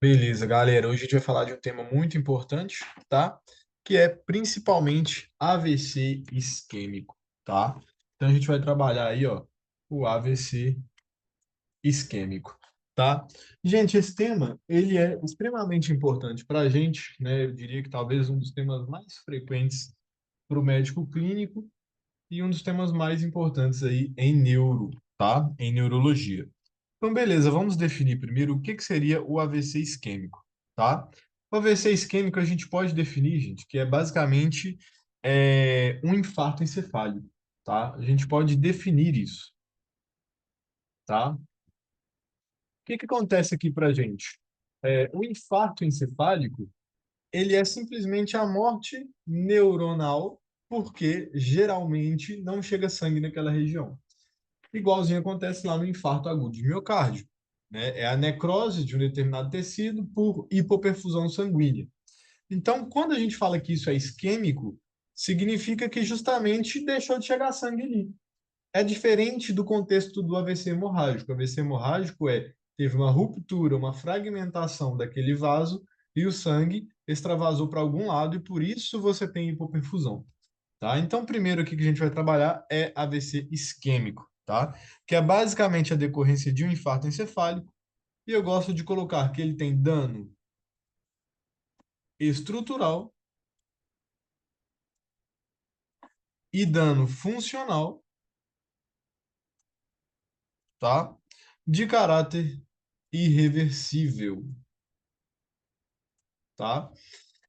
Beleza, galera. Hoje a gente vai falar de um tema muito importante, tá? Que é principalmente AVC isquêmico, tá? Então a gente vai trabalhar aí, ó, o AVC isquêmico, tá? Gente, esse tema, ele é extremamente importante para a gente, né? Eu diria que talvez um dos temas mais frequentes para o médico clínico e um dos temas mais importantes aí em neuro, tá? Em neurologia. Então, beleza, vamos definir primeiro o que que seria o AVC isquêmico, tá? O AVC isquêmico a gente pode definir, gente, que é basicamente um infarto encefálico, tá? A gente pode definir isso, tá? O que que acontece aqui pra gente? O infarto encefálico, ele é simplesmente a morte neuronal, porque geralmente não chega sangue naquela região. Igualzinho acontece lá no infarto agudo de miocárdio, né? É a necrose de um determinado tecido por hipoperfusão sanguínea. Então, quando a gente fala que isso é isquêmico, significa que justamente deixou de chegar sangue ali. É diferente do contexto do AVC hemorrágico. O AVC hemorrágico teve uma ruptura, uma fragmentação daquele vaso e o sangue extravasou para algum lado e por isso você tem hipoperfusão. Tá? Então, primeiro aqui que a gente vai trabalhar é AVC isquêmico, tá? Que é basicamente a decorrência de um infarto encefálico, e eu gosto de colocar que ele tem dano estrutural e dano funcional, tá? De caráter irreversível, tá?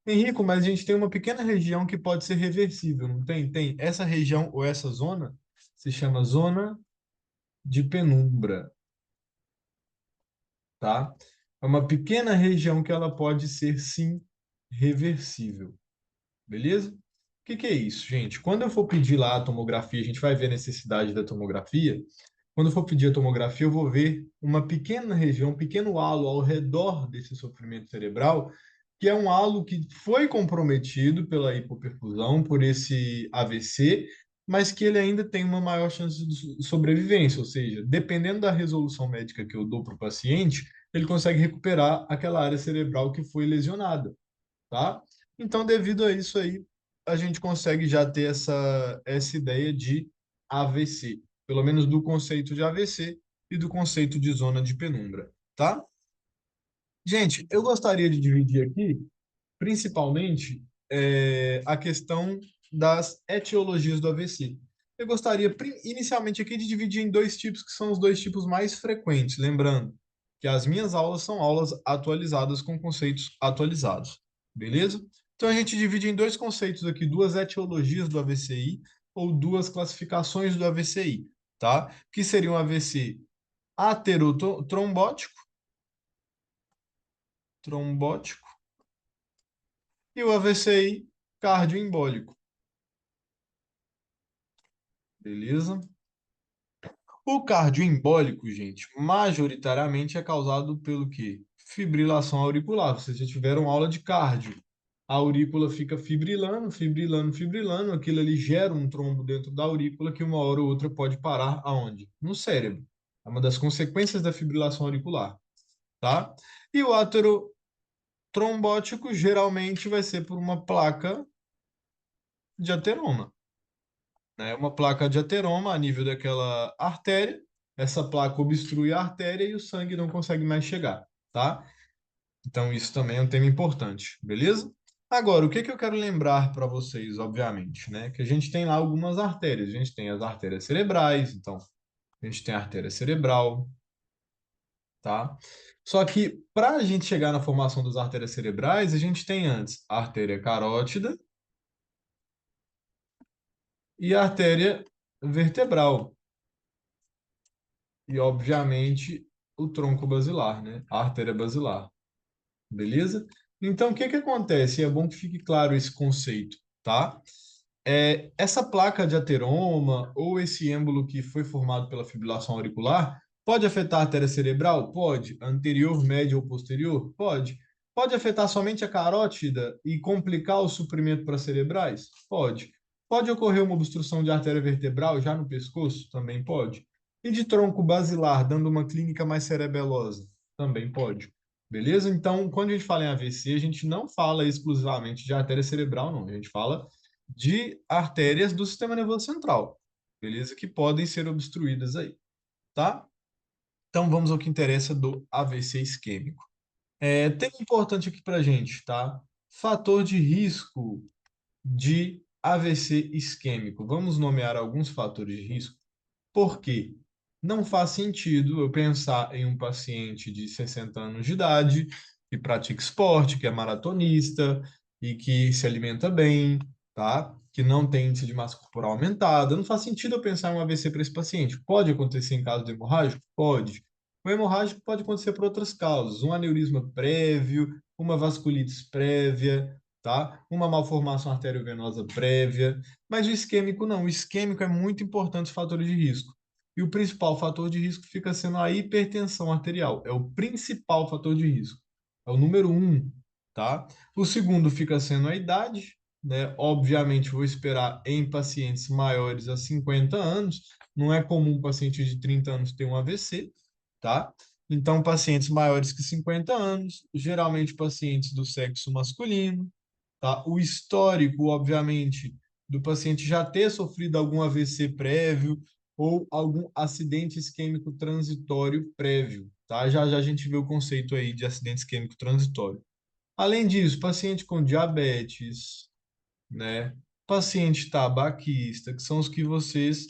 Henrico, mas a gente tem uma pequena região que pode ser reversível, não tem? Tem. Essa região ou essa zona se chama zona de penumbra, tá? É uma pequena região que ela pode ser, sim, reversível. Beleza? O que que é isso, gente? Quando eu for pedir lá a tomografia, a gente vai ver a necessidade da tomografia. Quando eu for pedir a tomografia, eu vou ver uma pequena região, um pequeno halo ao redor desse sofrimento cerebral, que é um halo que foi comprometido pela hipoperfusão, por esse AVC, mas que ele ainda tem uma maior chance de sobrevivência, ou seja, dependendo da resolução médica que eu dou para o paciente, ele consegue recuperar aquela área cerebral que foi lesionada, tá? Então, devido a isso aí, a gente consegue já ter essa ideia de AVC, pelo menos do conceito de AVC e do conceito de zona de penumbra, tá? Gente, eu gostaria de dividir aqui, principalmente, a questão das etiologias do AVC. Eu gostaria, inicialmente, aqui de dividir em dois tipos, que são os dois tipos mais frequentes, lembrando que as minhas aulas são aulas atualizadas com conceitos atualizados, beleza? Então, a gente divide em dois conceitos aqui, duas etiologias do AVCI, ou duas classificações do AVCI, tá? Que seriam o AVC aterotrombótico, trombótico, e o AVCI cardioembólico, beleza? O cardioembólico, gente, majoritariamente é causado pelo quê? Fibrilação auricular. Vocês já tiveram aula de cardio. A aurícula fica fibrilando, fibrilando, fibrilando. Aquilo ali gera um trombo dentro da aurícula que uma hora ou outra pode parar aonde? No cérebro. É uma das consequências da fibrilação auricular, tá? E o aterotrombótico geralmente vai ser por uma placa de ateroma, né? Uma placa de ateroma a nível daquela artéria. Essa placa obstrui a artéria e o sangue não consegue mais chegar, tá? Então isso também é um tema importante, beleza? Agora, o que que eu quero lembrar para vocês, obviamente, né? Que a gente tem lá algumas artérias. A gente tem as artérias cerebrais, então a gente tem a artéria cerebral, tá? Só que para a gente chegar na formação das artérias cerebrais, a gente tem antes a artéria carótida e a artéria vertebral. E, obviamente, o tronco basilar, né? A artéria basilar. Beleza? Então, o que que acontece? É bom que fique claro esse conceito, tá? Essa placa de ateroma ou esse êmbolo que foi formado pela fibrilação auricular pode afetar a artéria cerebral? Pode. Anterior, média ou posterior? Pode. Pode afetar somente a carótida e complicar o suprimento para cerebrais? Pode. Pode ocorrer uma obstrução de artéria vertebral já no pescoço? Também pode. E de tronco basilar, dando uma clínica mais cerebelosa? Também pode. Beleza? Então, quando a gente fala em AVC, a gente não fala exclusivamente de artéria cerebral, não. A gente fala de artérias do sistema nervoso central, beleza? Que podem ser obstruídas aí, tá? Então, vamos ao que interessa do AVC isquêmico. Tema importante aqui pra gente, tá? Fator de risco de AVC isquêmico. Vamos nomear alguns fatores de risco. Por quê? Não faz sentido eu pensar em um paciente de 60 anos de idade, que pratica esporte, que é maratonista e que se alimenta bem, tá? Que não tem índice de massa corporal aumentada. Não faz sentido eu pensar em um AVC para esse paciente. Pode acontecer em caso de hemorrágico? Pode. O hemorrágico pode acontecer por outras causas, um aneurisma prévio, uma vasculite prévia, tá? Uma malformação arteriovenosa prévia, mas o isquêmico não. O isquêmico é muito importante os fatores de risco. E o principal fator de risco fica sendo a hipertensão arterial. É o principal fator de risco. É o número um, tá? O segundo fica sendo a idade, né? Obviamente, vou esperar em pacientes maiores a 50 anos. Não é comum um paciente de 30 anos ter um AVC, tá? Então, pacientes maiores que 50 anos, geralmente pacientes do sexo masculino, tá? O histórico, obviamente, do paciente já ter sofrido algum AVC prévio ou algum acidente isquêmico transitório prévio, tá? Já já a gente vê o conceito aí de acidente isquêmico transitório. Além disso, paciente com diabetes, né? Paciente tabaquista, que são os que vocês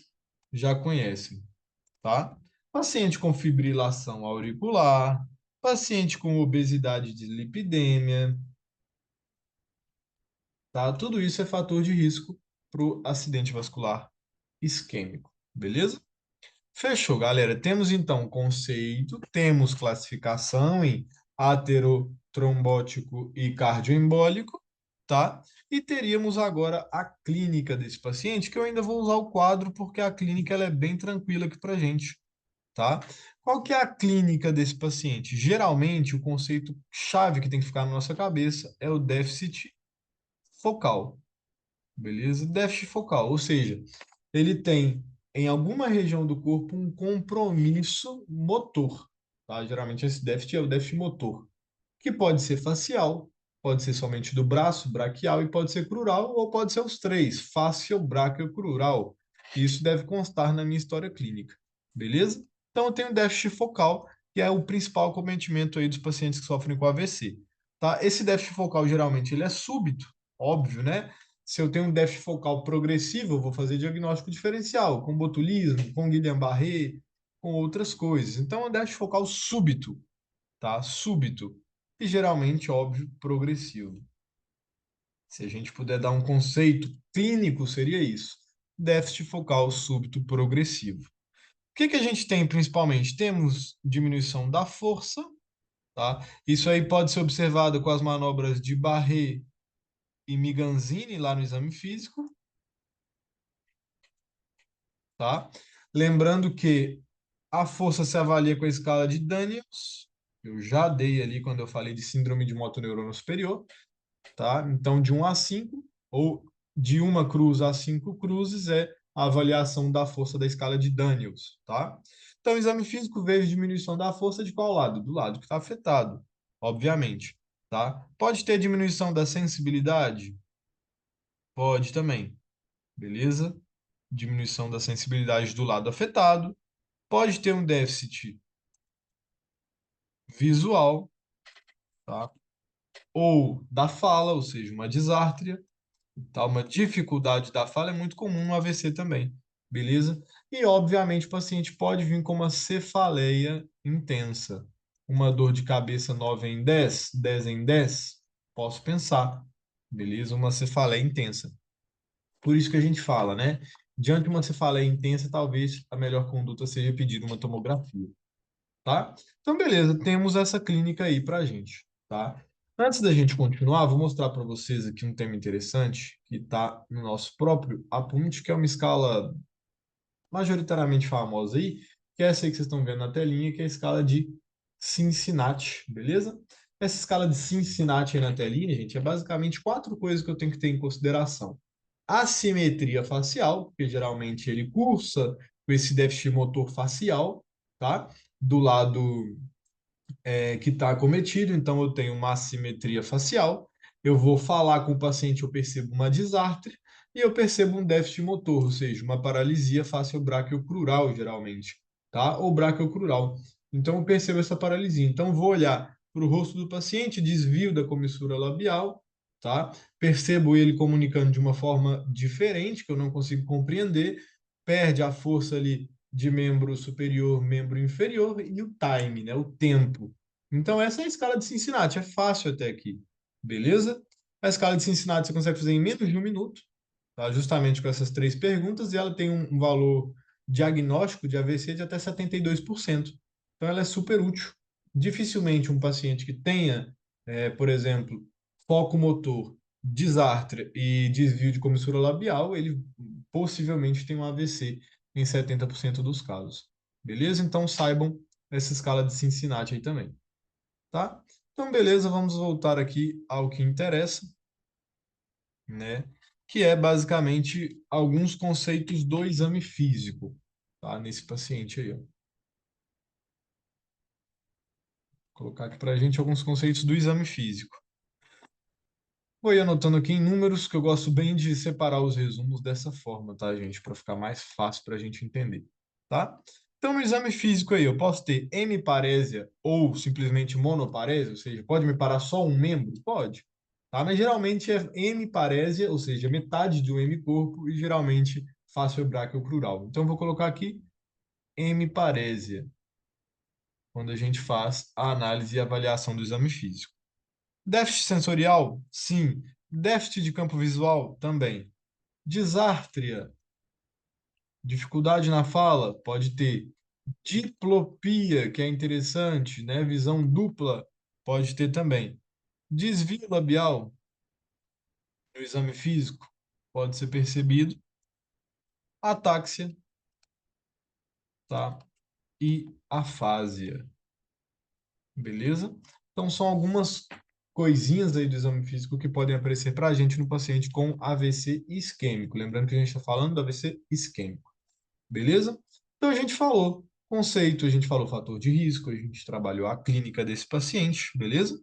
já conhecem, tá? Paciente com fibrilação auricular, paciente com obesidade de lipidemia, tá? Tudo isso é fator de risco para o acidente vascular isquêmico, beleza? Fechou, galera. Temos então conceito, temos classificação em aterotrombótico e cardioembólico, tá? E teríamos agora a clínica desse paciente, que eu ainda vou usar o quadro porque a clínica ela é bem tranquila aqui pra gente, tá? Qual que é a clínica desse paciente? Geralmente, o conceito chave que tem que ficar na nossa cabeça é o déficit focal, beleza? Déficit focal, ou seja, ele tem em alguma região do corpo um compromisso motor, tá? Geralmente esse déficit é o déficit motor, que pode ser facial, pode ser somente do braço, braquial, e pode ser crural, ou pode ser os três, fácial, braquial, crural. Isso deve constar na minha história clínica, beleza? Então eu tenho déficit focal, que é o principal acometimento aí dos pacientes que sofrem com AVC, tá? Esse déficit focal geralmente ele é súbito, óbvio, né? Se eu tenho um déficit focal progressivo, eu vou fazer diagnóstico diferencial, com botulismo, com Guillain-Barré, com outras coisas. Então, é um déficit focal súbito, tá? Súbito. E geralmente, óbvio, progressivo. Se a gente puder dar um conceito clínico, seria isso. Déficit focal súbito progressivo. O que que a gente tem principalmente? Temos diminuição da força, tá? Isso aí pode ser observado com as manobras de Barré e Miganzini lá no exame físico, tá? Lembrando que a força se avalia com a escala de Daniels. Eu já dei ali quando eu falei de síndrome de motoneurônio superior, tá? Então, de 1 a 5 ou de uma cruz a 5 cruzes é a avaliação da força da escala de Daniels, tá? Então, o exame físico veio diminuição da força de qual lado? Do lado que está afetado, obviamente, tá? Pode ter diminuição da sensibilidade? Pode também, beleza? Diminuição da sensibilidade do lado afetado. Pode ter um déficit visual, tá? Ou da fala, ou seja, uma disártria, tá? Uma dificuldade da fala é muito comum no AVC também, beleza? E, obviamente, o paciente pode vir com uma cefaleia intensa, uma dor de cabeça 9 em 10, 10 em 10, posso pensar, beleza? Uma cefaleia intensa. Por isso que a gente fala, né? Diante de uma cefaleia intensa, talvez a melhor conduta seja pedir uma tomografia, tá? Então, beleza, temos essa clínica aí para a gente, tá? Antes da gente continuar, vou mostrar para vocês aqui um tema interessante que está no nosso próprio Apunte, que é uma escala majoritariamente famosa aí, que é essa aí que vocês estão vendo na telinha, que é a escala de Cincinnati, beleza? Essa escala de Cincinnati aí na telinha, gente, é basicamente 4 coisas que eu tenho que ter em consideração. Assimetria facial, porque geralmente ele cursa com esse déficit motor facial, tá? Do lado que está acometido, então eu tenho uma assimetria facial, eu vou falar com o paciente, eu percebo uma disártria e eu percebo um déficit motor, ou seja, uma paralisia faciobranquiocrural, geralmente, tá? Ou braquiocrural. Então eu percebo essa paralisia. Então eu vou olhar para o rosto do paciente, desvio da comissura labial, tá? Percebo ele comunicando de uma forma diferente, que eu não consigo compreender, perde a força ali de membro superior, membro inferior e o time, né? O tempo. Então, essa é a escala de Cincinnati. É fácil até aqui. Beleza? A escala de Cincinnati você consegue fazer em menos de um minuto, tá? Justamente com essas três perguntas, e ela tem um valor diagnóstico de AVC de até 72%. Então, ela é super útil. Dificilmente um paciente que tenha, por exemplo, foco motor, disártria e desvio de comissura labial, ele possivelmente tem um AVC em 70% dos casos. Beleza? Então, saibam essa escala de Cincinnati aí também, tá? Então, beleza, vamos voltar aqui ao que interessa, né? Que é basicamente alguns conceitos do exame físico, tá? Nesse paciente aí, ó. Vou colocar aqui para a gente alguns conceitos do exame físico. Vou ir anotando aqui em números, que eu gosto bem de separar os resumos dessa forma, tá, gente? Para ficar mais fácil para a gente entender, tá? Então, no exame físico aí, eu posso ter hemiparésia ou simplesmente monoparésia, ou seja, pode me parar só um membro? Pode, tá? Mas geralmente é hemiparésia, ou seja, metade de um hemicorpo e geralmente faciobranquiocrural. Então, eu vou colocar aqui hemiparésia, quando a gente faz a análise e avaliação do exame físico. Déficit sensorial? Sim. Déficit de campo visual? Também. Disártria? Dificuldade na fala? Pode ter. Diplopia, que é interessante, né? Visão dupla? Pode ter também. Desvio labial no exame físico? Pode ser percebido. Atáxia, tá? E afásia. Beleza? Então, são algumas coisinhas aí do exame físico que podem aparecer para a gente no paciente com AVC isquêmico. Lembrando que a gente está falando do AVC isquêmico. Beleza? Então, a gente falou conceito, a gente falou fator de risco, a gente trabalhou a clínica desse paciente, beleza?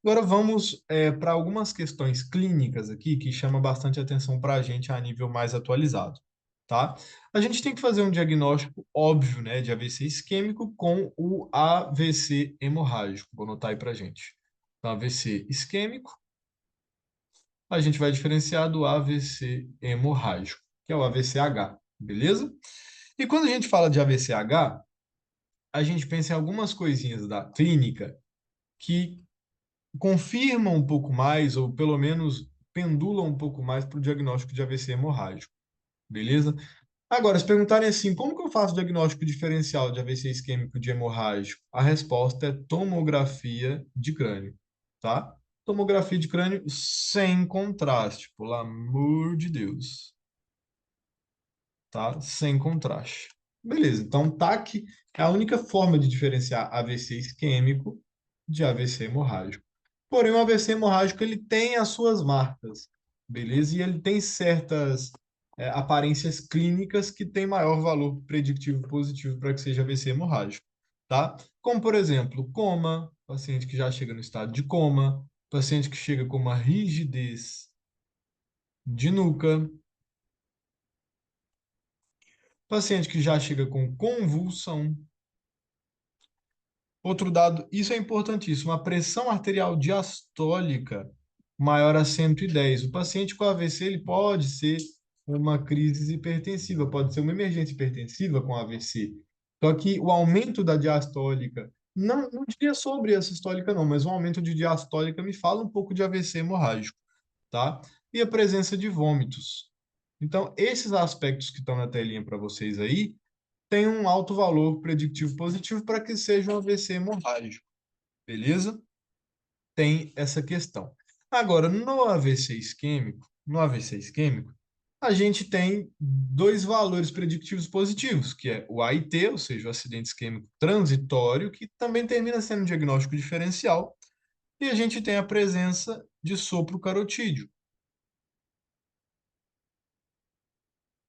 Agora vamos para algumas questões clínicas aqui que chamam bastante atenção para a gente a nível mais atualizado, tá? A gente tem que fazer um diagnóstico óbvio, né, de AVC isquêmico com o AVC hemorrágico. Vou anotar aí para a gente. Então, AVC isquêmico, a gente vai diferenciar do AVC hemorrágico, que é o AVCH, beleza? E quando a gente fala de AVCH, a gente pensa em algumas coisinhas da clínica que confirmam um pouco mais, ou pelo menos pendulam um pouco mais para o diagnóstico de AVC hemorrágico, beleza? Agora, se perguntarem assim, como que eu faço o diagnóstico diferencial de AVC isquêmico de hemorrágico? A resposta é tomografia de crânio, tá? Tomografia de crânio sem contraste, pelo amor de Deus, tá? Sem contraste. Beleza, então TAC é a única forma de diferenciar AVC isquêmico de AVC hemorrágico. Porém, o AVC hemorrágico ele tem as suas marcas, beleza? E ele tem certas aparências clínicas que têm maior valor preditivo positivo para que seja AVC hemorrágico, tá? Como, por exemplo, coma, paciente que já chega no estado de coma, paciente que chega com uma rigidez de nuca, paciente que já chega com convulsão. Outro dado, isso é importantíssimo, a pressão arterial diastólica maior a 110. O paciente com AVC ele pode ser uma crise hipertensiva, pode ser uma emergência hipertensiva com AVC. Só que o aumento da diastólica, não diria sobre a sistólica não, mas o aumento de diastólica me fala um pouco de AVC hemorrágico, tá? E a presença de vômitos. Então, esses aspectos que estão na telinha para vocês aí, tem um alto valor preditivo positivo para que seja um AVC hemorrágico, beleza? Tem essa questão. Agora, no AVC isquêmico, a gente tem dois valores predictivos positivos, que é o AIT, ou seja, o acidente isquêmico transitório, que também termina sendo um diagnóstico diferencial, e a gente tem a presença de sopro carotídeo,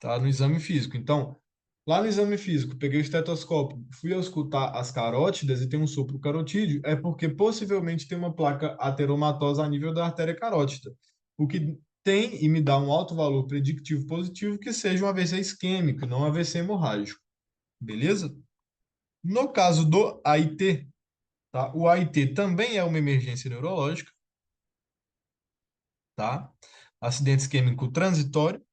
tá? No exame físico. Então, Lá no exame físico, peguei o estetoscópio, fui auscultar as carótidas e tem um sopro carotídeo, é porque possivelmente tem uma placa ateromatosa a nível da artéria carótida, o que tem e me dá um alto valor predictivo positivo que seja um AVC isquêmico, e não um AVC hemorrágico, beleza? No caso do AIT, tá? O AIT também é uma emergência neurológica, tá? Acidente isquêmico transitório,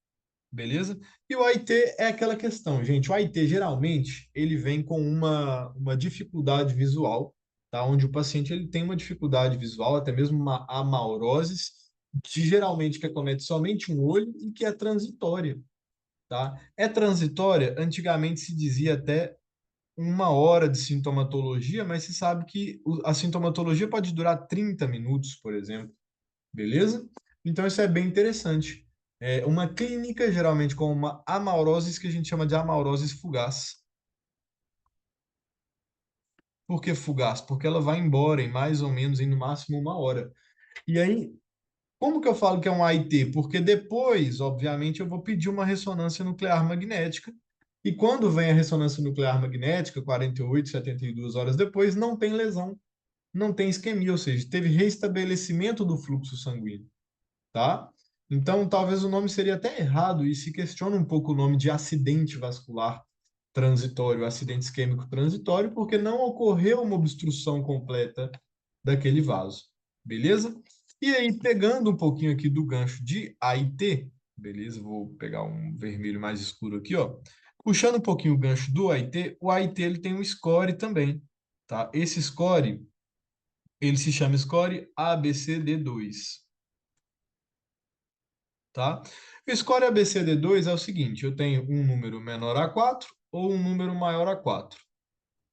beleza? E o AIT é aquela questão, gente. O AIT geralmente ele vem com uma dificuldade visual, tá? Onde o paciente ele tem uma dificuldade visual, até mesmo uma amaurose, que geralmente que acomete somente um olho e que é transitória, tá? É transitória, antigamente se dizia até 1 hora de sintomatologia, mas se sabe que a sintomatologia pode durar 30 minutos, por exemplo. Beleza? Então isso é bem interessante. É uma clínica, geralmente com uma amaurose, que a gente chama de amaurose fugaz. Por que fugaz? Porque ela vai embora em mais ou menos, em no máximo 1 hora. E aí, como que eu falo que é um AIT? Porque depois, obviamente, eu vou pedir uma ressonância nuclear magnética. E quando vem a ressonância nuclear magnética, 48, 72 horas depois, não tem lesão, não tem isquemia, ou seja, teve restabelecimento do fluxo sanguíneo. Tá? Então, talvez o nome seria até errado e se questiona um pouco o nome de acidente vascular transitório, acidente isquêmico transitório, porque não ocorreu uma obstrução completa daquele vaso, beleza? E aí, pegando um pouquinho aqui do gancho de AIT, beleza? Vou pegar um vermelho mais escuro aqui, ó. Puxando um pouquinho o gancho do AIT, o AIT ele tem um score também, tá? Esse score, ele se chama score ABCD2, tá? O score ABCD2 é o seguinte, eu tenho um número menor a 4 ou um número maior a 4,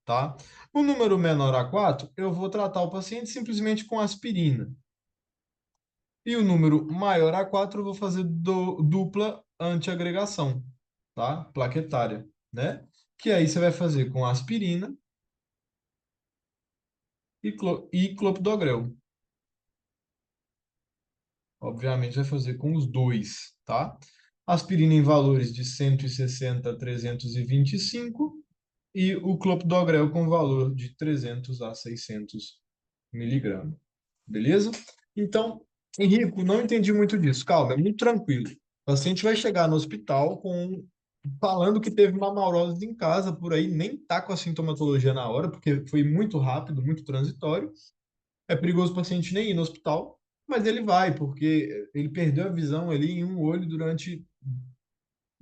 tá? O número menor a 4 eu vou tratar o paciente simplesmente com aspirina. E o número maior a 4 eu vou fazer dupla antiagregação, tá? Plaquetária, né? Que aí você vai fazer com aspirina e clopidogrel. Obviamente vai fazer com os dois, tá? Aspirina em valores de 160 a 325 e o clopidogrel com valor de 300 a 600 miligramas. Beleza? Então, Henrico, não entendi muito disso. Calma, é muito tranquilo. O paciente vai chegar no hospital falando que teve uma amaurose em casa por aí, nem tá com a sintomatologia na hora, porque foi muito rápido, muito transitório. É perigoso o paciente nem ir no hospital, mas ele vai, porque ele perdeu a visão ali em um olho durante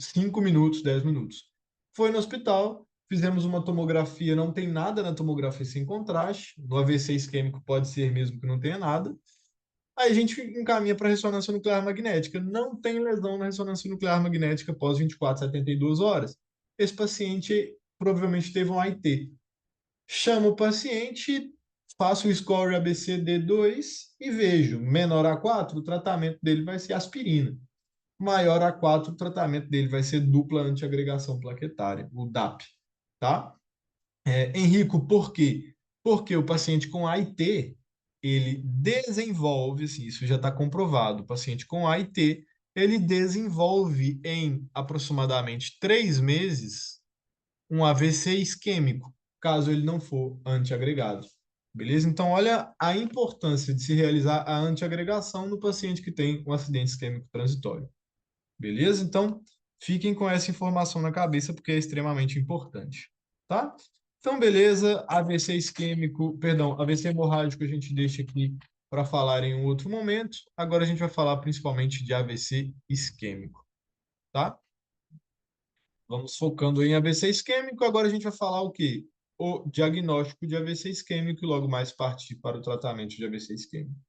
5 minutos, 10 minutos. Foi no hospital, fizemos uma tomografia, não tem nada na tomografia sem contraste. No AVC isquêmico pode ser mesmo que não tenha nada. Aí a gente encaminha para ressonância nuclear magnética. Não tem lesão na ressonância nuclear magnética após 24, 72 horas. Esse paciente provavelmente teve um AIT. Chamo o paciente, faço o score ABCD2 e vejo menor a 4, o tratamento dele vai ser aspirina. Maior a 4, o tratamento dele vai ser dupla antiagregação plaquetária, o DAP, tá? Henrico, por quê? Porque o paciente com AIT, ele desenvolve, assim, isso já está comprovado, o paciente com AIT, ele desenvolve em aproximadamente 3 meses um AVC isquêmico, caso ele não for antiagregado. Beleza? Então, olha a importância de se realizar a antiagregação no paciente que tem um acidente isquêmico transitório. Beleza? Então, fiquem com essa informação na cabeça porque é extremamente importante, tá? Então, beleza, AVC isquêmico, perdão, AVC hemorrágico a gente deixa aqui para falar em um outro momento. Agora a gente vai falar principalmente de AVC isquêmico, tá? Vamos focando em AVC isquêmico. Agora a gente vai falar o quê? O diagnóstico de AVC isquêmico e logo mais partir para o tratamento de AVC isquêmico.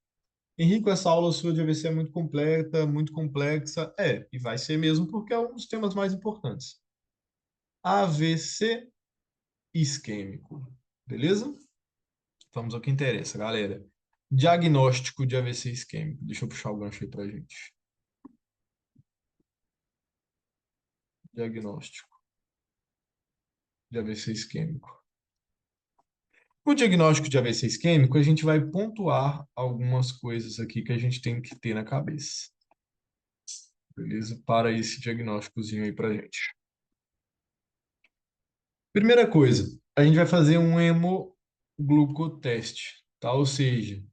Henrico, essa aula sua de AVC é muito completa, muito complexa. É, e vai ser mesmo porque é um dos temas mais importantes. AVC isquêmico. Beleza? Vamos ao que interessa, galera. Diagnóstico de AVC isquêmico. Deixa eu puxar o gancho aí pra gente. Diagnóstico de AVC isquêmico. O diagnóstico de AVC isquêmico, a gente vai pontuar algumas coisas aqui que a gente tem que ter na cabeça. Beleza? Para esse diagnósticozinho aí pra gente. Primeira coisa, a gente vai fazer um hemoglucoteste, tá? Ou seja,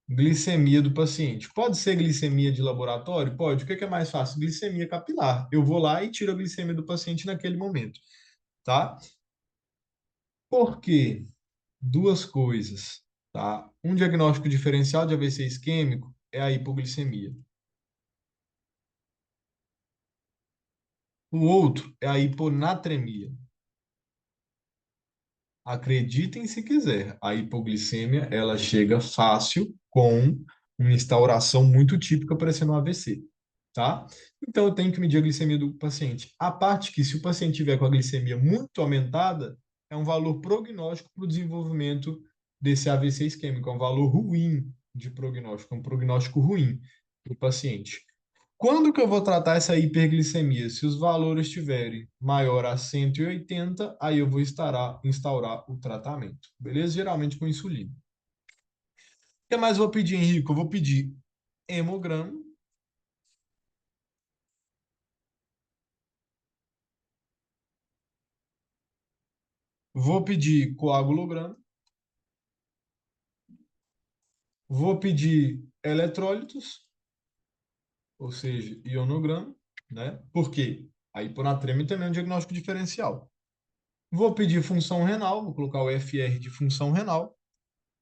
glicemia do paciente. Pode ser glicemia de laboratório? Pode. O que é mais fácil? Glicemia capilar. Eu vou lá e tiro a glicemia do paciente naquele momento, tá? Por quê? Duas coisas, tá? Um diagnóstico diferencial de AVC isquêmico é a hipoglicemia. O outro é a hiponatremia. Acreditem se quiser, a hipoglicemia ela chega fácil com uma instauração muito típica parecendo um AVC, tá? Então eu tenho que medir a glicemia do paciente. A parte que se o paciente tiver com a glicemia muito aumentada, é um valor prognóstico para o desenvolvimento desse AVC isquêmico, é um valor ruim de prognóstico, é um prognóstico ruim para o paciente. Quando que eu vou tratar essa hiperglicemia? Se os valores estiverem maior a 180, aí eu vou instaurar o tratamento. Beleza? Geralmente com insulina. O que mais eu vou pedir, Henrique? Eu vou pedir hemograma, vou pedir coagulograma, vou pedir eletrólitos, ou seja, ionograma, né? Por quê? A hiponatremia também é um diagnóstico diferencial. Vou pedir função renal, vou colocar o FR de função renal,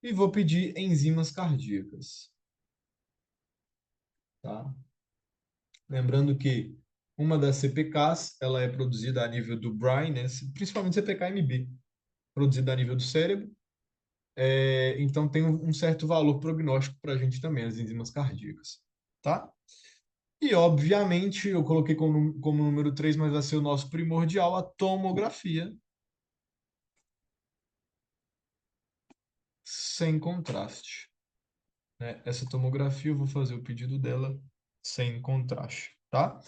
e vou pedir enzimas cardíacas, tá? Lembrando que uma das CPKs, ela é produzida a nível do brain, né? Principalmente CPK-MB, produzida a nível do cérebro. Então tem um certo valor prognóstico para a gente também, as enzimas cardíacas, tá? E, obviamente, eu coloquei como número 3, mas vai ser o nosso primordial, a tomografia sem contraste, né? Essa tomografia eu vou fazer o pedido dela sem contraste, tá?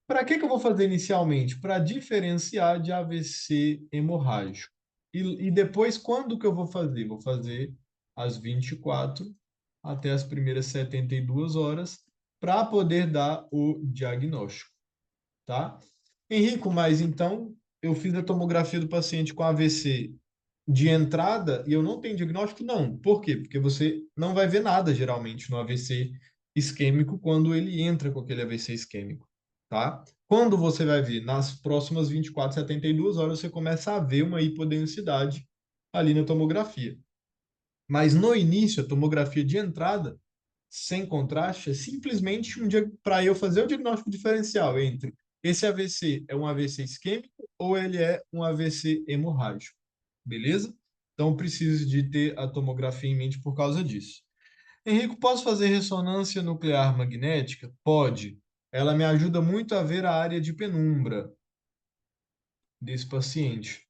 Para que que eu vou fazer inicialmente? Para diferenciar de AVC hemorrágico. E depois, quando que eu vou fazer? Vou fazer às 24 até as primeiras 72 horas para poder dar o diagnóstico, tá? Henrico, mas então eu fiz a tomografia do paciente com AVC de entrada e eu não tenho diagnóstico? Não. Por quê? Porque você não vai ver nada geralmente no AVC isquêmico quando ele entra com aquele AVC isquêmico, tá? Quando você vai ver? Nas próximas 24, 72 horas você começa a ver uma hipodensidade ali na tomografia. Mas no início, a tomografia de entrada, sem contraste, é simplesmente um dia para eu fazer o diagnóstico diferencial entre esse AVC é um AVC isquêmico ou ele é um AVC hemorrágico, beleza? Então preciso de ter a tomografia em mente por causa disso. Henrico, posso fazer ressonância nuclear magnética? Pode. Ela me ajuda muito a ver a área de penumbra desse paciente,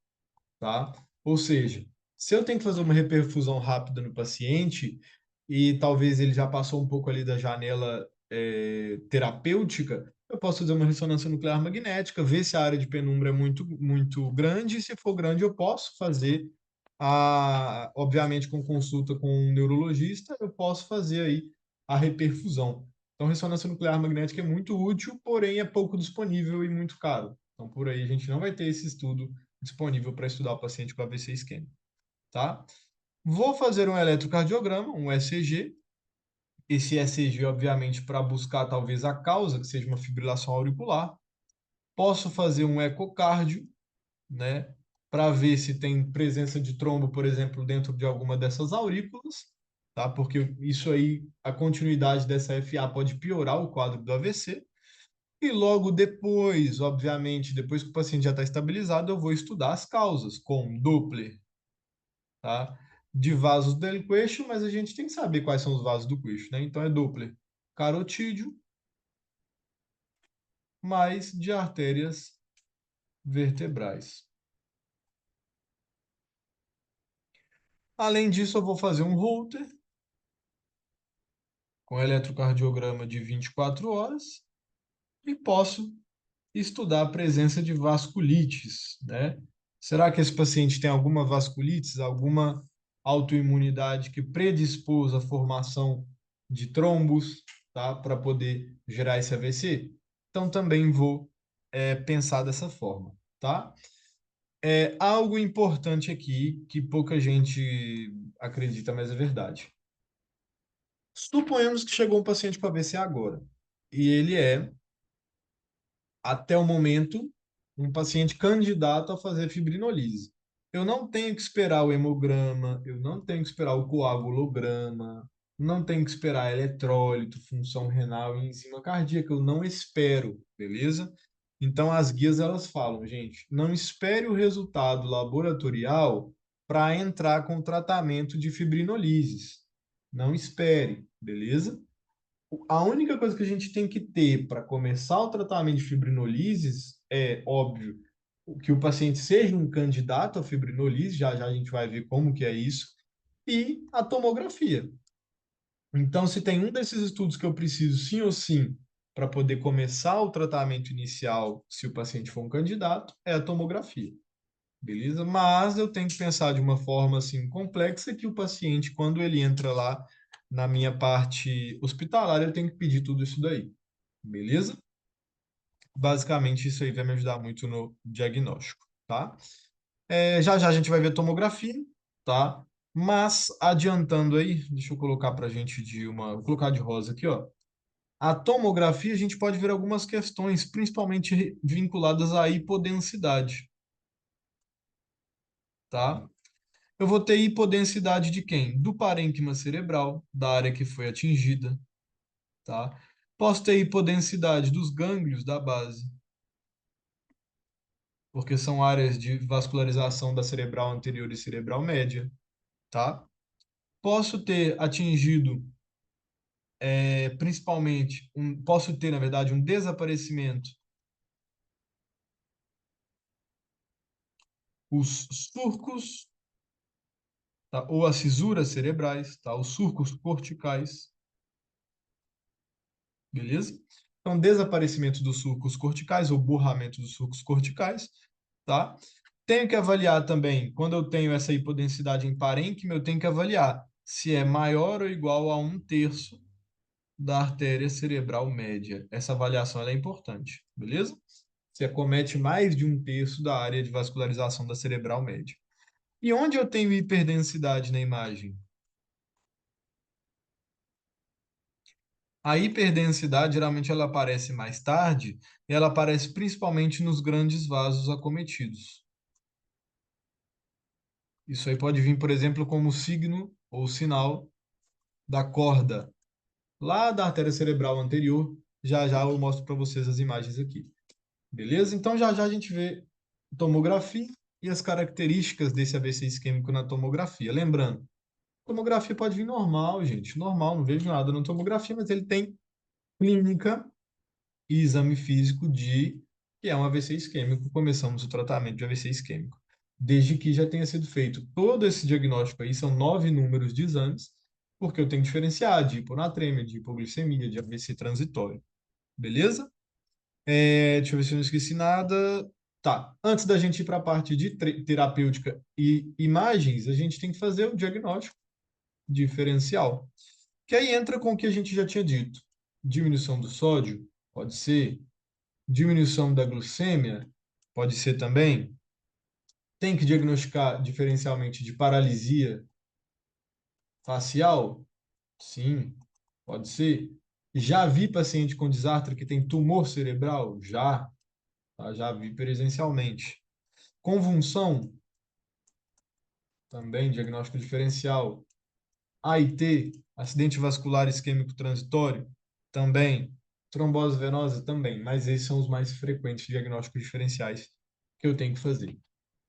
tá? Ou seja, se eu tenho que fazer uma reperfusão rápida no paciente e talvez ele já passou um pouco ali da janela terapêutica, eu posso fazer uma ressonância nuclear magnética, ver se a área de penumbra é muito grande, e se for grande, eu posso fazer obviamente com consulta com um neurologista, eu posso fazer aí a reperfusão. Então, ressonância nuclear magnética é muito útil, porém é pouco disponível e muito caro. Então, por aí a gente não vai ter esse estudo disponível para estudar o paciente com AVC isquêmico, tá? Vou fazer um eletrocardiograma, um ECG. Esse ECG, obviamente, para buscar talvez a causa, que seja uma fibrilação auricular. Posso fazer um ecocardio, né, para ver se tem presença de trombo, por exemplo, dentro de alguma dessas aurículas, tá? Porque isso aí, a continuidade dessa FA pode piorar o quadro do AVC. E logo depois, obviamente, depois que o paciente já está estabilizado, eu vou estudar as causas com Doppler, tá? De vasos do queixo, mas a gente tem que saber quais são os vasos do queixo, né? Então é Doppler carotídeo mais de artérias vertebrais. Além disso, eu vou fazer um Holter com eletrocardiograma de 24 horas e posso estudar a presença de vasculites, né? Será que esse paciente tem alguma vasculites, alguma autoimunidade que predispôs à formação de trombos, tá? Para poder gerar esse AVC? Então também vou pensar dessa forma, tá? É algo importante aqui que pouca gente acredita, mas é verdade. Suponhamos que chegou um paciente com AVC agora, e ele é, até o momento, um paciente candidato a fazer fibrinolise. Eu não tenho que esperar o hemograma, eu não tenho que esperar o coagulograma, não tenho que esperar eletrólito, função renal e enzima cardíaca, eu não espero, beleza? Então as guias elas falam, gente, não espere o resultado laboratorial para entrar com o tratamento de fibrinolises. Não espere, beleza? A única coisa que a gente tem que ter para começar o tratamento de fibrinolises é, óbvio, que o paciente seja um candidato a fibrinolise, já já a gente vai ver como que é isso, e a tomografia. Então, se tem um desses estudos que eu preciso sim ou sim para poder começar o tratamento inicial, se o paciente for um candidato, é a tomografia, beleza? Mas eu tenho que pensar de uma forma assim complexa que o paciente, quando ele entra lá na minha parte hospitalar, eu tenho que pedir tudo isso daí, beleza? Basicamente, isso aí vai me ajudar muito no diagnóstico, tá? Já já a gente vai ver tomografia, tá? Mas adiantando aí, deixa eu colocar para a gente vou colocar de rosa aqui, ó. A tomografia a gente pode ver algumas questões, principalmente vinculadas à hipodensidade, tá? Eu vou ter hipodensidade de quem? Do parênquima cerebral, da área que foi atingida, tá? Posso ter hipodensidade dos gânglios da base, porque são áreas de vascularização da cerebral anterior e cerebral média, tá? Posso ter atingido, principalmente, posso ter, na verdade, um desaparecimento, os surcos, tá? Ou as fisuras cerebrais, tá? Os surcos corticais, beleza? Então, desaparecimento dos surcos corticais ou borramento dos surcos corticais, tá? Tenho que avaliar também, quando eu tenho essa hipodensidade em parênquima, eu tenho que avaliar se é maior ou igual a 1/3 da artéria cerebral média. Essa avaliação ela é importante, beleza? Se acomete mais de 1/3 da área de vascularização da cerebral média. E onde eu tenho hiperdensidade na imagem? A hiperdensidade geralmente ela aparece mais tarde e ela aparece principalmente nos grandes vasos acometidos. Isso aí pode vir, por exemplo, como signo ou sinal da corda lá da artéria cerebral anterior. Já já eu mostro para vocês as imagens aqui. Beleza? Então já já a gente vê tomografia e as características desse AVC isquêmico na tomografia. Lembrando, tomografia pode vir normal, gente. Normal, não vejo nada na tomografia, mas ele tem clínica e exame físico de que é um AVC isquêmico. Começamos o tratamento de AVC isquêmico. Desde que já tenha sido feito todo esse diagnóstico aí, são 9 números de exames, porque eu tenho que diferenciar de hiponatremia, de hipoglicemia, de AVC transitório. Beleza? Deixa eu ver se eu não esqueci nada. Tá. Antes da gente ir para a parte de terapêutica e imagens, a gente tem que fazer o diagnóstico diferencial. Que aí entra com o que a gente já tinha dito. Diminuição do sódio, pode ser. Diminuição da glicemia, pode ser também. Tem que diagnosticar diferencialmente de paralisia facial? Sim, pode ser. Já vi paciente com desastre que tem tumor cerebral? Já, tá? Já vi presencialmente. Convulsão, também, diagnóstico diferencial. AIT, acidente vascular isquêmico transitório, também. Trombose venosa, também. Mas esses são os mais frequentes diagnósticos diferenciais que eu tenho que fazer.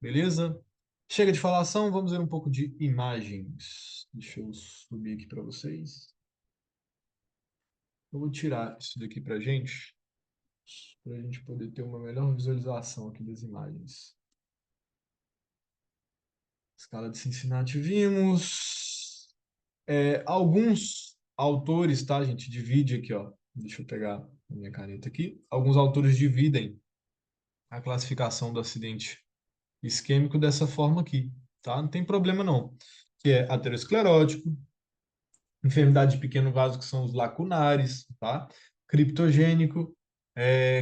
Beleza? Chega de falação, vamos ver um pouco de imagens. Deixa eu subir aqui para vocês. Eu vou tirar isso daqui para a gente poder ter uma melhor visualização aqui das imagens. Escala de Cincinnati vimos. Alguns autores, tá, gente? Divide aqui, ó. Deixa eu pegar a minha caneta aqui. Alguns autores dividem a classificação do acidente isquêmico dessa forma aqui, tá? Não tem problema não. Que é aterosclerótico, enfermidade de pequeno vaso, que são os lacunares, tá? Criptogênico,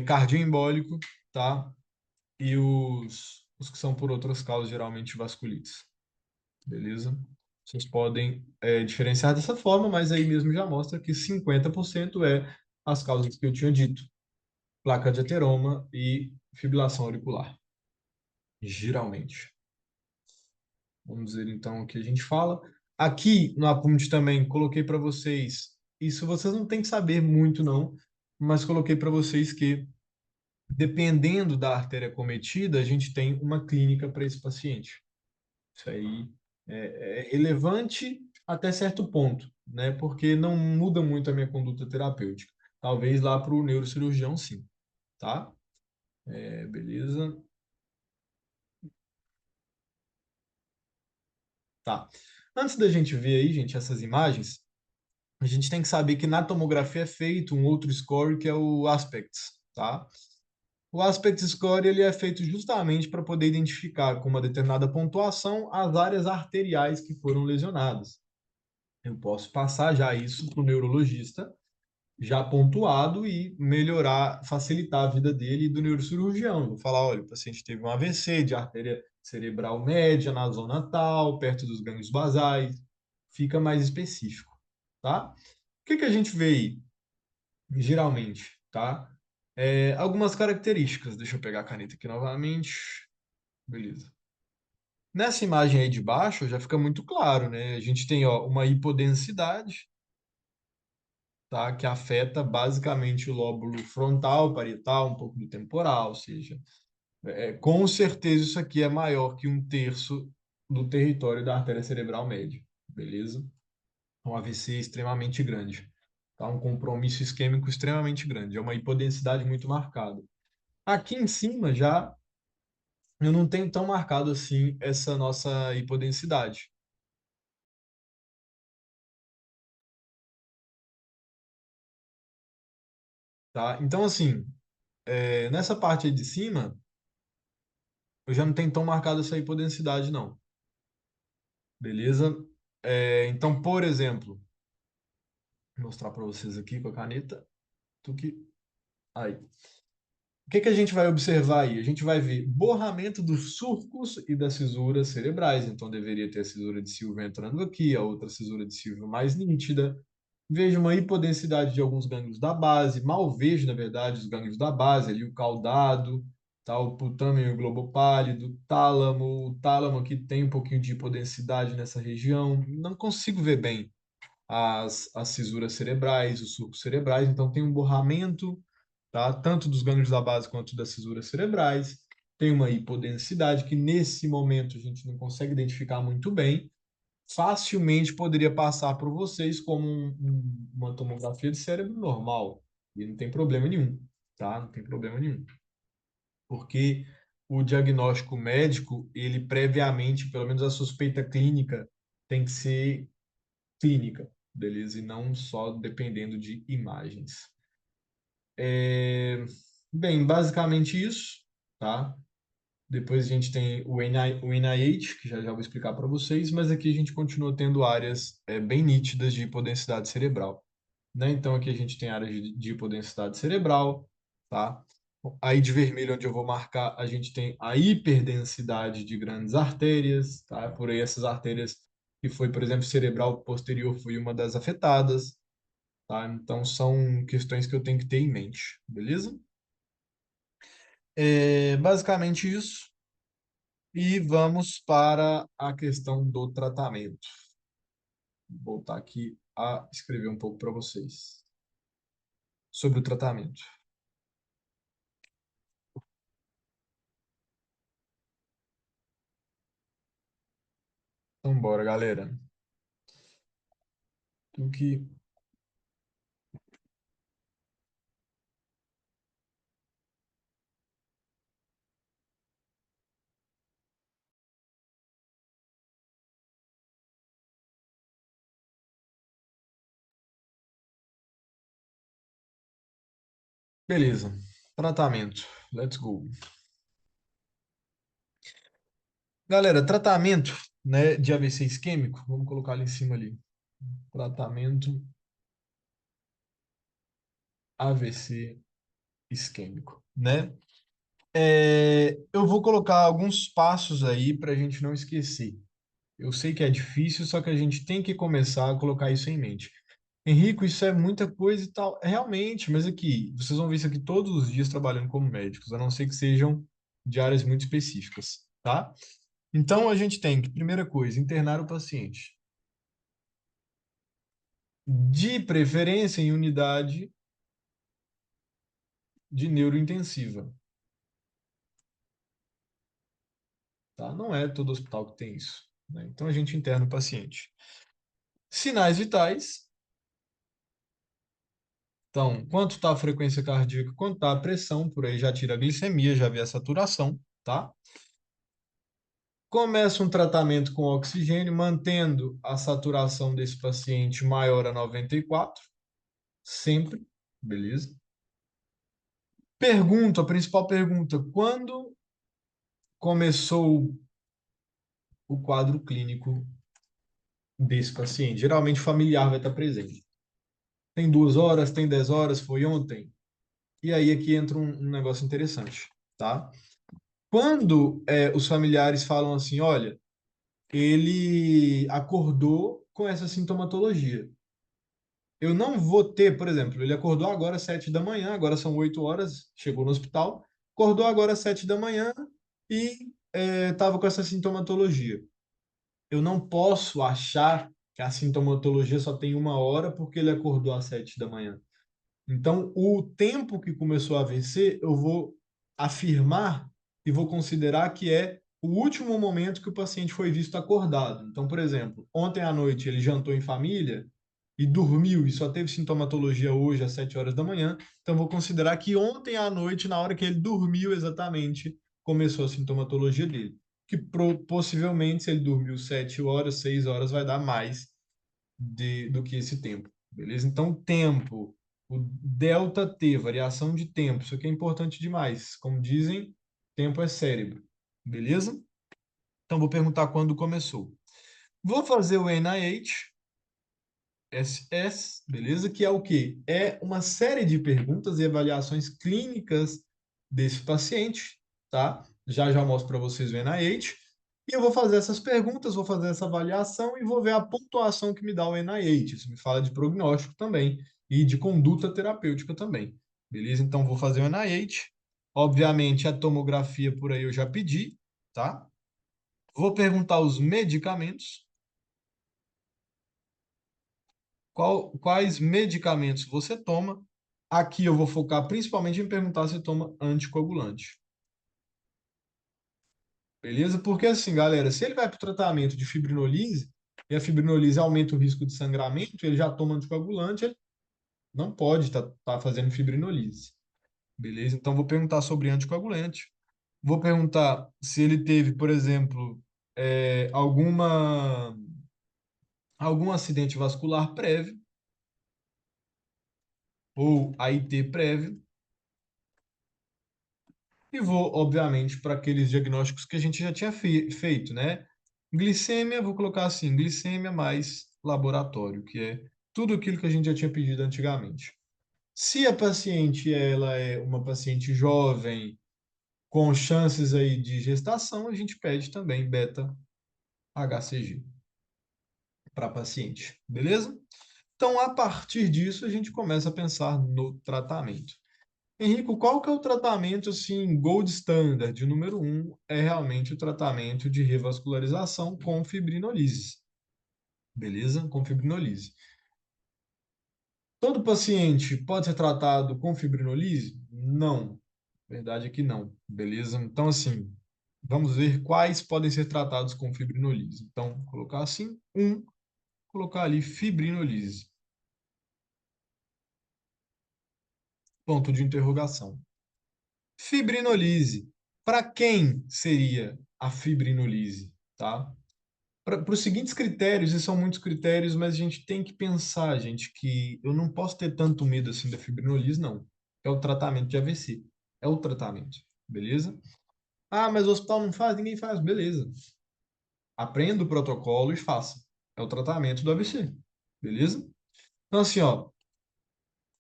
cardioembólico, tá? E os os que são por outras causas, geralmente vasculites. Beleza? Vocês podem diferenciar dessa forma, mas aí mesmo já mostra que 50% é as causas que eu tinha dito: placa de ateroma e fibrilação auricular, geralmente. Vamos dizer então o que a gente fala. Aqui no Apunt também coloquei para vocês, isso vocês não têm que saber muito não, mas coloquei para vocês que dependendo da artéria cometida, a gente tem uma clínica para esse paciente. Isso aí é relevante até certo ponto, né? Porque não muda muito a minha conduta terapêutica. Talvez lá para o neurocirurgião, sim, tá? Beleza? Tá. Antes da gente ver aí, gente, essas imagens, a gente tem que saber que na tomografia é feito um outro score que é o Aspects, tá? O Aspect Score ele é feito justamente para poder identificar com uma determinada pontuação as áreas arteriais que foram lesionadas. Eu posso passar já isso para o neurologista, já pontuado e melhorar, facilitar a vida dele e do neurocirurgião. Vou falar, olha, o paciente teve um AVC de artéria cerebral média na zona tal, perto dos gânglios basais, fica mais específico, tá? O que que a gente vê aí, geralmente, tá? Algumas características. Deixa eu pegar a caneta aqui novamente. Beleza. Nessa imagem aí de baixo já fica muito claro, né? A gente tem, ó, uma hipodensidade, tá? Que afeta basicamente o lóbulo frontal, parietal, um pouco do temporal, ou seja, com certeza isso aqui é maior que um terço do território da artéria cerebral média, beleza? Um AVC extremamente grande, tá? Um compromisso isquêmico extremamente grande, é uma hipodensidade muito marcada. Aqui em cima já eu não tenho tão marcado assim essa nossa hipodensidade, tá? Então, assim, nessa parte aí de cima, eu já não tenho tão marcado essa hipodensidade, não, beleza? Então, por exemplo, vou mostrar para vocês aqui com a caneta. Tuque. Aí. O que que a gente vai observar aí? A gente vai ver borramento dos surcos e das fissuras cerebrais. Então, deveria ter a cisura de Silva entrando aqui, a outra cisura de Silva mais nítida. Vejo uma hipodensidade de alguns gânglios da base. Mal vejo, na verdade, os gânglios da base, ali o caudado, tá? O putâmen e o globo pálido, tálamo. O tálamo aqui tem um pouquinho de hipodensidade nessa região. Não consigo ver bem as fisuras cerebrais, os surcos cerebrais. Então, tem um borramento, tá? Tanto dos gânglios da base quanto das fisuras cerebrais. Tem uma hipodensidade que, nesse momento, a gente não consegue identificar muito bem, facilmente poderia passar por vocês como uma tomografia de cérebro normal. E não tem problema nenhum, tá? Não tem problema nenhum. Porque o diagnóstico médico, ele previamente, pelo menos a suspeita clínica, tem que ser clínica, beleza? E não só dependendo de imagens. É, Bem, basicamente isso, tá? Depois a gente tem o NIH, que já já vou explicar para vocês, mas aqui a gente continua tendo áreas bem nítidas de hipodensidade cerebral, né? Então aqui a gente tem áreas de hipodensidade cerebral, tá? Aí de vermelho, onde eu vou marcar, a gente tem a hiperdensidade de grandes artérias, tá? Por aí essas artérias que foi, por exemplo, cerebral posterior foi uma das afetadas, tá? Então são questões que eu tenho que ter em mente, beleza? Basicamente isso. E vamos para a questão do tratamento. Vou voltar aqui a escrever um pouco para vocês sobre o tratamento. Então, bora, galera. O que... Beleza. Tratamento. Let's go. Galera, tratamento, né, de AVC isquêmico. Vamos colocar ali em cima ali. Tratamento AVC isquêmico, né? Eu vou colocar alguns passos aí para a gente não esquecer. Eu sei que é difícil, só que a gente tem que começar a colocar isso em mente. Henrico, isso é muita coisa e tal. Realmente, mas aqui, vocês vão ver isso aqui todos os dias trabalhando como médicos, a não ser que sejam de áreas muito específicas, tá? Então, a gente tem que, primeira coisa, internar o paciente. De preferência em unidade de neurointensiva, tá? Não é todo hospital que tem isso, né? Então, a gente interna o paciente. Sinais vitais. Então, quanto está a frequência cardíaca, quanto está a pressão, por aí já tira a glicemia, já vê a saturação, tá? Começa um tratamento com oxigênio, mantendo a saturação desse paciente maior a 94, sempre, beleza? Pergunta, a principal pergunta, quando começou o quadro clínico desse paciente? Geralmente o familiar vai estar presente. Tem 2 horas, tem 10 horas, foi ontem? E aí aqui entra um negócio interessante, tá? Quando os familiares falam assim, olha, ele acordou com essa sintomatologia. Eu não vou ter, por exemplo, ele acordou agora às 7 da manhã, agora são 8 horas, chegou no hospital, acordou agora às 7 da manhã e estava com essa sintomatologia. Eu não posso achar que a sintomatologia só tem 1 hora porque ele acordou às 7 da manhã. Então, o tempo que começou a AVC, eu vou afirmar e vou considerar que é o último momento que o paciente foi visto acordado. Então, por exemplo, ontem à noite ele jantou em família e dormiu e só teve sintomatologia hoje às 7 horas da manhã. Então, vou considerar que ontem à noite, na hora que ele dormiu exatamente, começou a sintomatologia dele. Que possivelmente, se ele dormiu 7 horas, 6 horas, vai dar mais do que esse tempo, beleza? Então, tempo, o delta T, variação de tempo, isso aqui é importante demais. Como dizem, tempo é cérebro, beleza? Então, vou perguntar quando começou. Vou fazer o NIH, SS, beleza? Que é o quê? É uma série de perguntas e avaliações clínicas desse paciente, tá? Já já mostro para vocês o NIH. E eu vou fazer essas perguntas, vou fazer essa avaliação e vou ver a pontuação que me dá o NIH. Isso me fala de prognóstico também e de conduta terapêutica também, beleza? Então, vou fazer o NIH. Obviamente, a tomografia por aí eu já pedi, tá? Vou perguntar os medicamentos. Quais medicamentos você toma? Aqui eu vou focar principalmente em perguntar se toma anticoagulante. Beleza? Porque assim, galera, se ele vai para o tratamento de fibrinolise e a fibrinolise aumenta o risco de sangramento, ele já toma anticoagulante, ele não pode estar fazendo fibrinolise. Beleza? Então vou perguntar sobre anticoagulante. Vou perguntar se ele teve, por exemplo, algum acidente vascular prévio ou AIT prévio. E vou, obviamente, para aqueles diagnósticos que a gente já tinha feito, né? Glicêmia, vou colocar assim, glicêmia mais laboratório, que é tudo aquilo que a gente já tinha pedido antigamente. Se a paciente ela é uma paciente jovem, com chances aí de gestação, a gente pede também beta-HCG para paciente, beleza? Então, a partir disso, a gente começa a pensar no tratamento. Henrico, qual que é o tratamento, assim, gold standard? O número um é realmente o tratamento de revascularização com fibrinolise, beleza? Com fibrinolise. Todo paciente pode ser tratado com fibrinolise? Não. Verdade é que não, beleza? Então, assim, vamos ver quais podem ser tratados com fibrinolise. Então, colocar assim, colocar ali fibrinolise. Ponto de interrogação. Fibrinolise. Para quem seria a fibrinolise, tá? Para os seguintes critérios, e são muitos critérios, mas a gente tem que pensar, gente, que eu não posso ter tanto medo assim da fibrinolise, não. É o tratamento de AVC. É o tratamento, beleza? Ah, mas o hospital não faz, ninguém faz, beleza. Aprenda o protocolo e faça. É o tratamento do AVC, beleza? Então, assim, ó,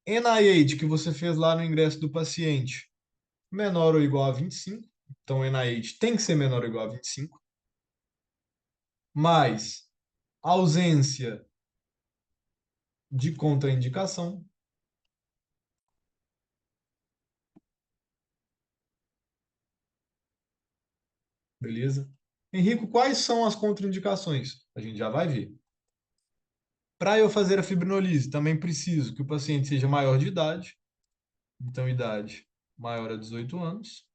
NIH que você fez lá no ingresso do paciente, menor ou igual a 25. Então, o NIH tem que ser menor ou igual a 25. Mais ausência de contraindicação. Beleza? Henrico, quais são as contraindicações? A gente já vai ver. Para eu fazer a fibrinolise, também preciso que o paciente seja maior de idade. Então, idade maior a 18 anos.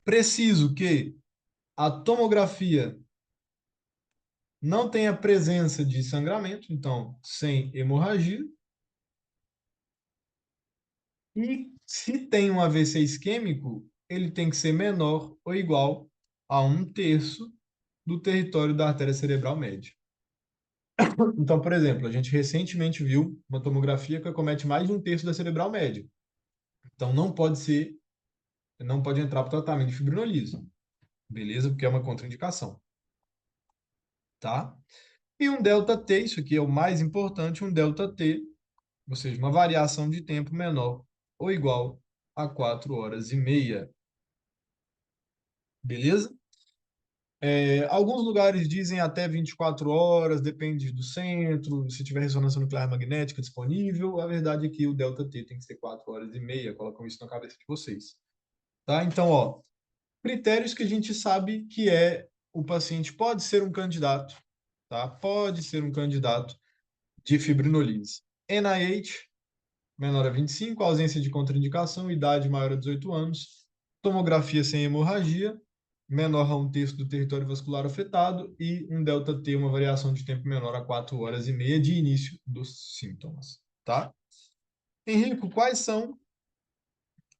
Preciso que a tomografia não tenha presença de sangramento, então, sem hemorragia. E se tem um AVC isquêmico, ele tem que ser menor ou igual a um terço do território da artéria cerebral média. Então, por exemplo, a gente recentemente viu uma tomografia que acomete mais de um terço da cerebral média. Então, não pode entrar para o tratamento de fibrinolise, beleza? Porque é uma contraindicação, tá? E um delta T, isso aqui é o mais importante, um delta T, ou seja, uma variação de tempo menor ou igual a 4 horas e meia, beleza? Alguns lugares dizem até 24 horas, depende do centro, se tiver ressonância nuclear magnética disponível. A verdade é que o delta T tem que ser 4 horas e meia, colocam isso na cabeça de vocês. Tá? Então, ó, critérios que a gente sabe que o paciente pode ser um candidato, tá? Pode ser um candidato de fibrinolise. NIH, menor a 25, ausência de contraindicação, idade maior a 18 anos, tomografia sem hemorragia, menor a um terço do território vascular afetado e um delta T, uma variação de tempo menor a 4 horas e meia de início dos sintomas, tá? Henrico, quais são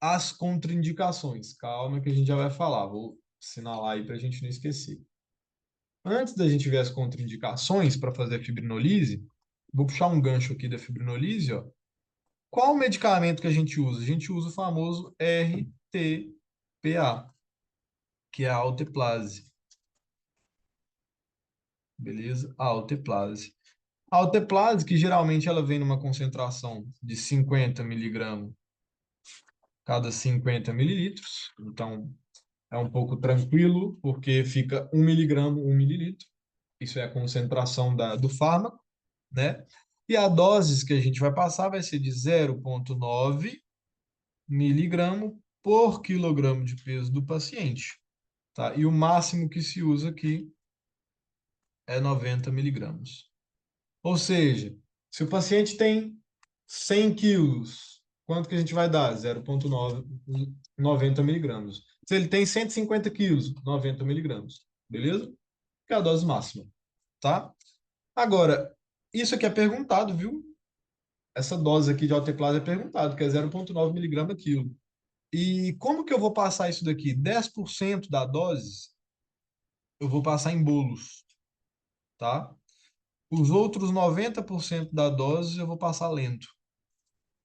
as contraindicações? Calma que a gente já vai falar, vou assinalar aí para a gente não esquecer. Antes da gente ver as contraindicações para fazer a fibrinolise, vou puxar um gancho aqui da fibrinolise, ó. Qual o medicamento que a gente usa? A gente usa o famoso RTPA, que é a alteplase. Beleza? A alteplase. A alteplase, que geralmente ela vem numa concentração de 50 miligramas cada 50 mililitros. Então, é um pouco tranquilo, porque fica 1 miligrama, 1 mililitro. Isso é a concentração do fármaco, né? E a dose que a gente vai passar vai ser de 0,9 miligrama por quilograma de peso do paciente, tá? E o máximo que se usa aqui é 90 miligramas. Ou seja, se o paciente tem 100 quilos, quanto que a gente vai dar? 0,9, 90 miligramas. Se ele tem 150 quilos, 90 miligramas. Beleza? Que é a dose máxima, tá? Agora, isso aqui é perguntado, viu? Essa dose aqui de alteplase é perguntado, que é 0,9 miligrama quilo. E como que eu vou passar isso daqui? 10% da dose eu vou passar em bolos, tá? Os outros 90% da dose eu vou passar lento,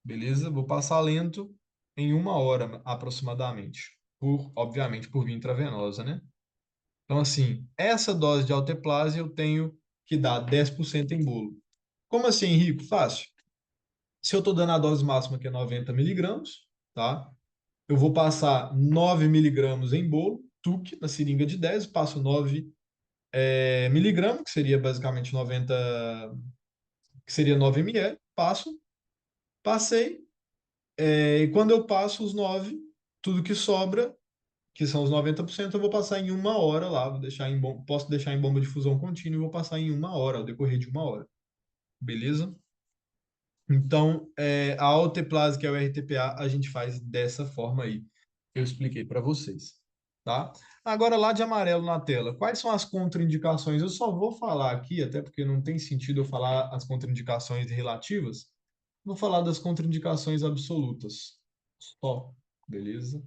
beleza? Vou passar lento em 1 hora aproximadamente, obviamente por via intravenosa, né? Então, assim, essa dose de alteplase eu tenho que dar 10% em bolo. Como assim, Henrico? Fácil. Se eu estou dando a dose máxima, que é 90 miligramas, tá? Eu vou passar 9 miligramas em bolo, TUC, na seringa de 10, passo 9 miligramas, que seria basicamente 90, que seria 9 ml, passo, passei, e quando eu passo os 9, tudo que sobra, que são os 90%, eu vou passar em 1 hora lá, posso deixar em bomba de fusão contínua e vou passar em 1 hora, ao decorrer de 1 hora, beleza? Então, a alteplase, que é o RTPA, a gente faz dessa forma aí, que eu expliquei para vocês, tá? Agora, lá de amarelo na tela, quais são as contraindicações? Eu só vou falar aqui, até porque não tem sentido eu falar as contraindicações relativas, vou falar das contraindicações absolutas, só, beleza?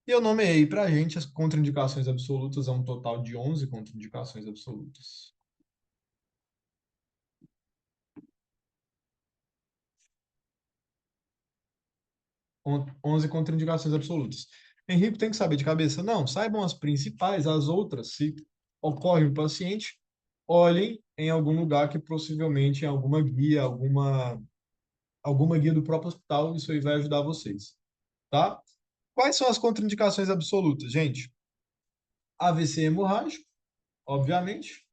E eu nomeei para a gente as contraindicações absolutas, é um total de 11 contraindicações absolutas. 11 contraindicações absolutas. Henrique tem que saber de cabeça? Não, saibam as principais, as outras, se ocorre um paciente, olhem em algum lugar que possivelmente em alguma guia do próprio hospital, isso aí vai ajudar vocês, tá? Quais são as contraindicações absolutas, gente? AVC hemorrágico, obviamente,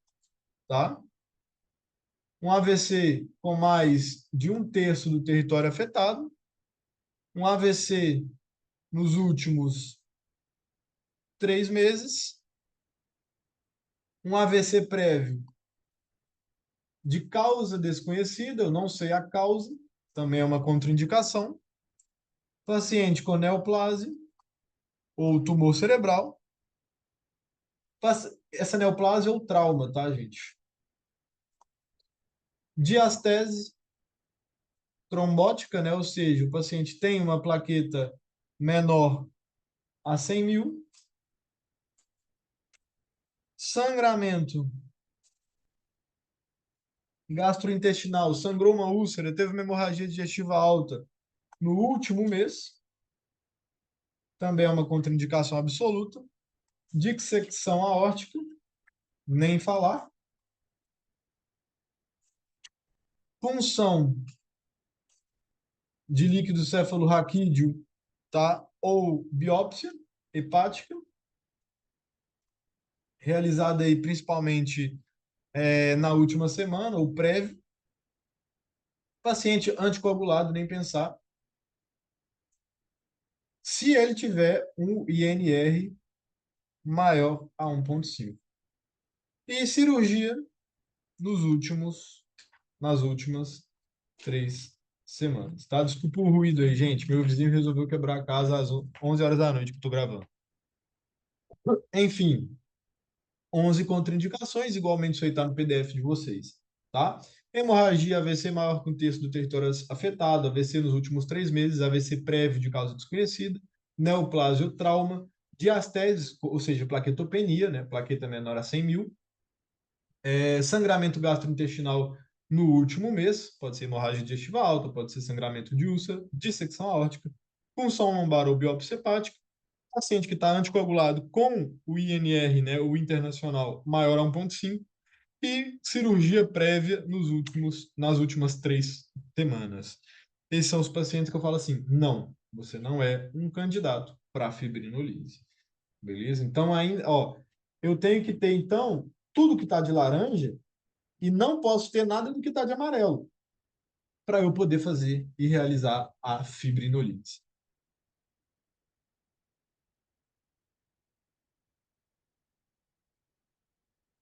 tá? Um AVC com mais de um terço do território afetado, um AVC nos últimos 3 meses, um AVC prévio de causa desconhecida, eu não sei a causa, também é uma contraindicação. Paciente com neoplase ou tumor cerebral. Essa neoplase é o trauma, tá, gente? Diastese trombótica, né? Ou seja, o paciente tem uma plaqueta menor a 100.000. Sangramento gastrointestinal, sangrou uma úlcera, teve uma hemorragia digestiva alta no último mês, também é uma contraindicação absoluta. Dissecção aórtica, nem falar. Punção de líquido cefalorraquídeo, tá? Ou biópsia hepática, realizada aí principalmente na última semana, ou prévio. Paciente anticoagulado, nem pensar. Se ele tiver um INR maior a 1,5. E cirurgia nas últimas 3 semanas, tá? Desculpa o ruído aí, gente. Meu vizinho resolveu quebrar a casa às 11 horas da noite que eu tô gravando. Enfim, 11 contraindicações, igualmente isso aí tá no PDF de vocês, tá? Hemorragia, AVC maior que um terço do território afetado, AVC nos últimos 3 meses, AVC prévio de causa desconhecida, neoplasia ou trauma, diastese, ou seja, plaquetopenia, né? Plaqueta menor a 100.000, sangramento gastrointestinal no último mês, pode ser hemorragia digestiva alta, pode ser sangramento de úlcera, dissecção aórtica, punção lombar ou biópsia hepática, paciente que está anticoagulado com o INR, né, o internacional, maior a 1,5 e cirurgia prévia nas últimas 3 semanas. Esses são os pacientes que eu falo assim, não, você não é um candidato para fibrinolise, beleza? Então, ainda, ó, eu tenho que ter, então, tudo que está de laranja e não posso ter nada do que está de amarelo para eu poder fazer e realizar a fibrinolise.